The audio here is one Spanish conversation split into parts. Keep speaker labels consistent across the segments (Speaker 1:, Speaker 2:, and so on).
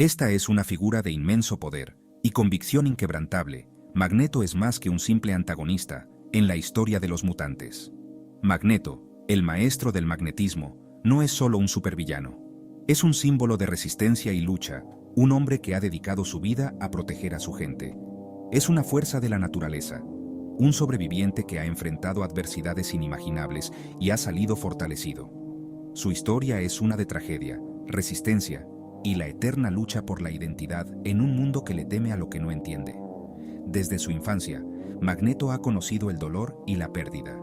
Speaker 1: Esta es una figura de inmenso poder y convicción inquebrantable. Magneto es más que un simple antagonista en la historia de los mutantes. Magneto, el maestro del magnetismo, no es solo un supervillano. Es un símbolo de resistencia y lucha, un hombre que ha dedicado su vida a proteger a su gente. Es una fuerza de la naturaleza, un sobreviviente que ha enfrentado adversidades inimaginables y ha salido fortalecido. Su historia es una de tragedia, resistencia y la eterna lucha por la identidad en un mundo que le teme a lo que no entiende. Desde su infancia, Magneto ha conocido el dolor y la pérdida.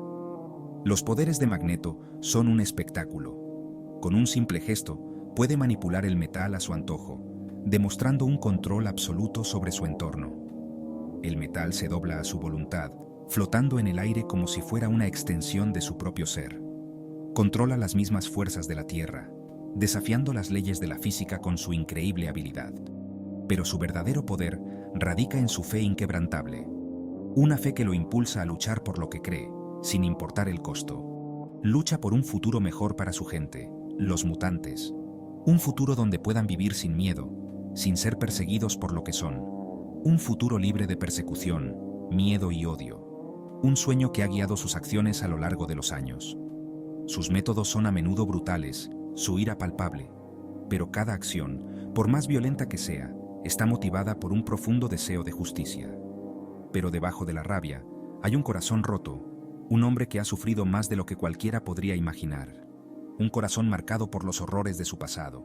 Speaker 1: Los poderes de Magneto son un espectáculo. Con un simple gesto, puede manipular el metal a su antojo, demostrando un control absoluto sobre su entorno. El metal se dobla a su voluntad, flotando en el aire como si fuera una extensión de su propio ser. Controla las mismas fuerzas de la Tierra, desafiando las leyes de la física con su increíble habilidad. Pero su verdadero poder radica en su fe inquebrantable. Una fe que lo impulsa a luchar por lo que cree, sin importar el costo. Lucha por un futuro mejor para su gente, los mutantes. Un futuro donde puedan vivir sin miedo, sin ser perseguidos por lo que son. Un futuro libre de persecución, miedo y odio. Un sueño que ha guiado sus acciones a lo largo de los años. Sus métodos son a menudo brutales, su ira palpable. Pero cada acción, por más violenta que sea, está motivada por un profundo deseo de justicia. Pero debajo de la rabia, hay un corazón roto, un hombre que ha sufrido más de lo que cualquiera podría imaginar. Un corazón marcado por los horrores de su pasado,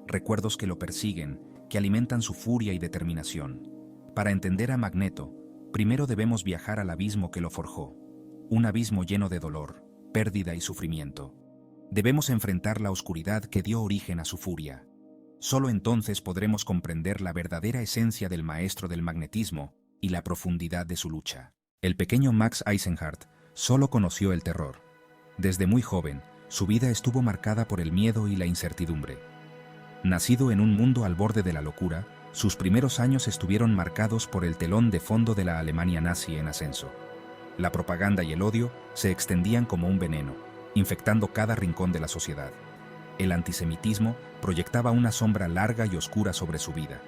Speaker 1: recuerdos que lo persiguen, que alimentan su furia y determinación. Para entender a Magneto, primero debemos viajar al abismo que lo forjó, un abismo lleno de dolor, pérdida y sufrimiento. Debemos enfrentar la oscuridad que dio origen a su furia. Solo entonces podremos comprender la verdadera esencia del maestro del magnetismo y la profundidad de su lucha. El pequeño Max Eisenhardt solo conoció el terror. Desde muy joven, su vida estuvo marcada por el miedo y la incertidumbre. Nacido en un mundo al borde de la locura, sus primeros años estuvieron marcados por el telón de fondo de la Alemania nazi en ascenso. La propaganda y el odio se extendían como un veneno, infectando cada rincón de la sociedad. El antisemitismo proyectaba una sombra larga y oscura sobre su vida.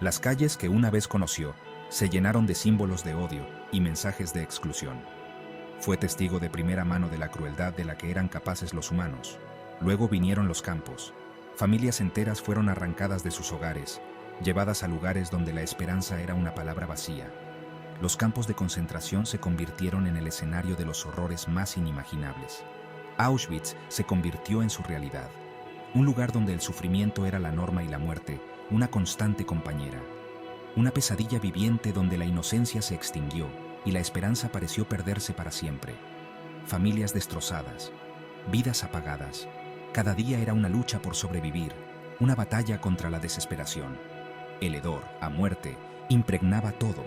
Speaker 1: Las calles que una vez conoció se llenaron de símbolos de odio y mensajes de exclusión. Fue testigo de primera mano de la crueldad de la que eran capaces los humanos. Luego vinieron los campos. Familias enteras fueron arrancadas de sus hogares, llevadas a lugares donde la esperanza era una palabra vacía. Los campos de concentración se convirtieron en el escenario de los horrores más inimaginables. Auschwitz se convirtió en su realidad, un lugar donde el sufrimiento era la norma y la muerte, una constante compañera. Una pesadilla viviente donde la inocencia se extinguió y la esperanza pareció perderse para siempre. Familias destrozadas, vidas apagadas. Cada día era una lucha por sobrevivir, una batalla contra la desesperación. El hedor, a muerte, impregnaba todo.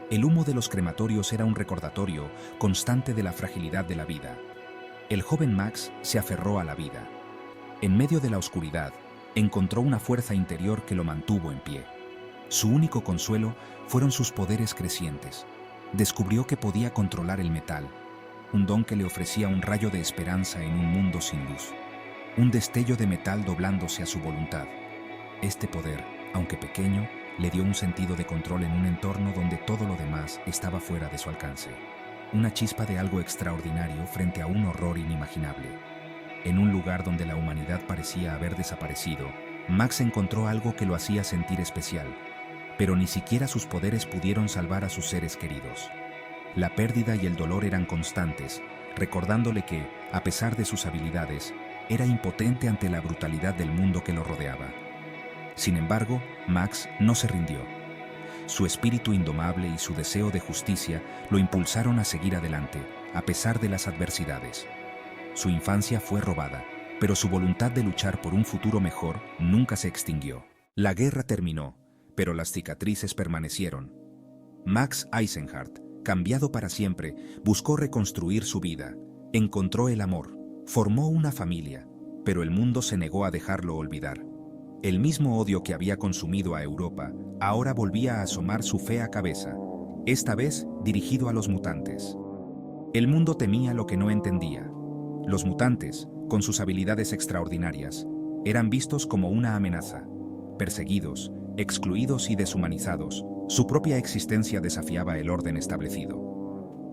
Speaker 1: El humo de los crematorios era un recordatorio constante de la fragilidad de la vida. El joven Max se aferró a la vida. En medio de la oscuridad, encontró una fuerza interior que lo mantuvo en pie. Su único consuelo fueron sus poderes crecientes. Descubrió que podía controlar el metal, un don que le ofrecía un rayo de esperanza en un mundo sin luz. Un destello de metal doblándose a su voluntad. Este poder, aunque pequeño, le dio un sentido de control en un entorno donde todo lo demás estaba fuera de su alcance. Una chispa de algo extraordinario frente a un horror inimaginable. En un lugar donde la humanidad parecía haber desaparecido, Max encontró algo que lo hacía sentir especial, pero ni siquiera sus poderes pudieron salvar a sus seres queridos. La pérdida y el dolor eran constantes, recordándole que, a pesar de sus habilidades, era impotente ante la brutalidad del mundo que lo rodeaba. Sin embargo, Max no se rindió. Su espíritu indomable y su deseo de justicia lo impulsaron a seguir adelante, a pesar de las adversidades. Su infancia fue robada, pero su voluntad de luchar por un futuro mejor nunca se extinguió. La guerra terminó, pero las cicatrices permanecieron. Max Eisenhardt, cambiado para siempre, buscó reconstruir su vida, encontró el amor, formó una familia, pero el mundo se negó a dejarlo olvidar. El mismo odio que había consumido a Europa ahora volvía a asomar su fea cabeza, esta vez dirigido a los mutantes. El mundo temía lo que no entendía. Los mutantes, con sus habilidades extraordinarias, eran vistos como una amenaza, perseguidos, excluidos y deshumanizados, su propia existencia desafiaba el orden establecido.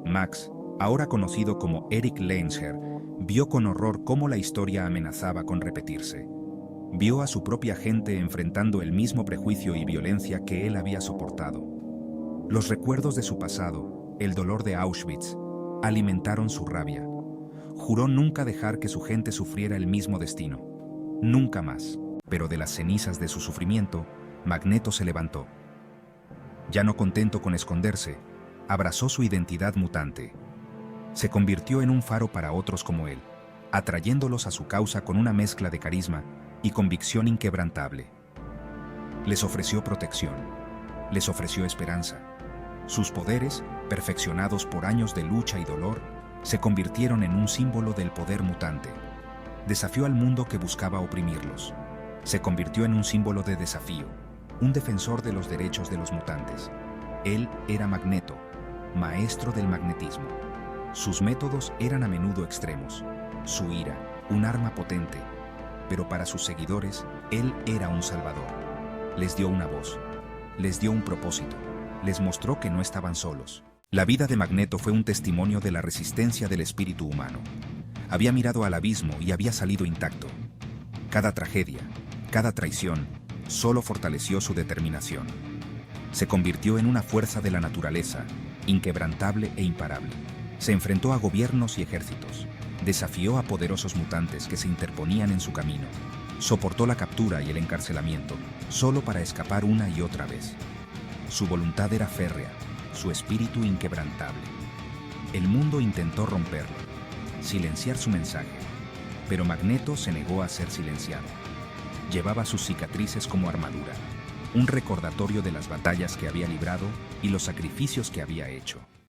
Speaker 1: Max, ahora conocido como Eric Lehnsherr, vio con horror cómo la historia amenazaba con repetirse. Vio a su propia gente enfrentando el mismo prejuicio y violencia que él había soportado. Los recuerdos de su pasado, el dolor de Auschwitz, alimentaron su rabia. Juró nunca dejar que su gente sufriera el mismo destino. Nunca más. Pero de las cenizas de su sufrimiento, Magneto se levantó. Ya no contento con esconderse, abrazó su identidad mutante. Se convirtió en un faro para otros como él, atrayéndolos a su causa con una mezcla de carisma y convicción inquebrantable. Les ofreció protección, les ofreció esperanza. Sus poderes, perfeccionados por años de lucha y dolor, se convirtieron en un símbolo del poder mutante. Desafió al mundo que buscaba oprimirlos. Se convirtió en un símbolo de desafío, un defensor de los derechos de los mutantes. Él era Magneto, maestro del magnetismo. Sus métodos eran a menudo extremos, su ira, un arma potente, pero para sus seguidores, él era un salvador. Les dio una voz, les dio un propósito, les mostró que no estaban solos. La vida de Magneto fue un testimonio de la resistencia del espíritu humano. Había mirado al abismo y había salido intacto. Cada tragedia, cada traición, solo fortaleció su determinación. Se convirtió en una fuerza de la naturaleza, inquebrantable e imparable. Se enfrentó a gobiernos y ejércitos. Desafió a poderosos mutantes que se interponían en su camino. Soportó la captura y el encarcelamiento, solo para escapar una y otra vez. Su voluntad era férrea, su espíritu inquebrantable. El mundo intentó romperlo, silenciar su mensaje, pero Magneto se negó a ser silenciado. Llevaba sus cicatrices como armadura, un recordatorio de las batallas que había librado y los sacrificios que había hecho.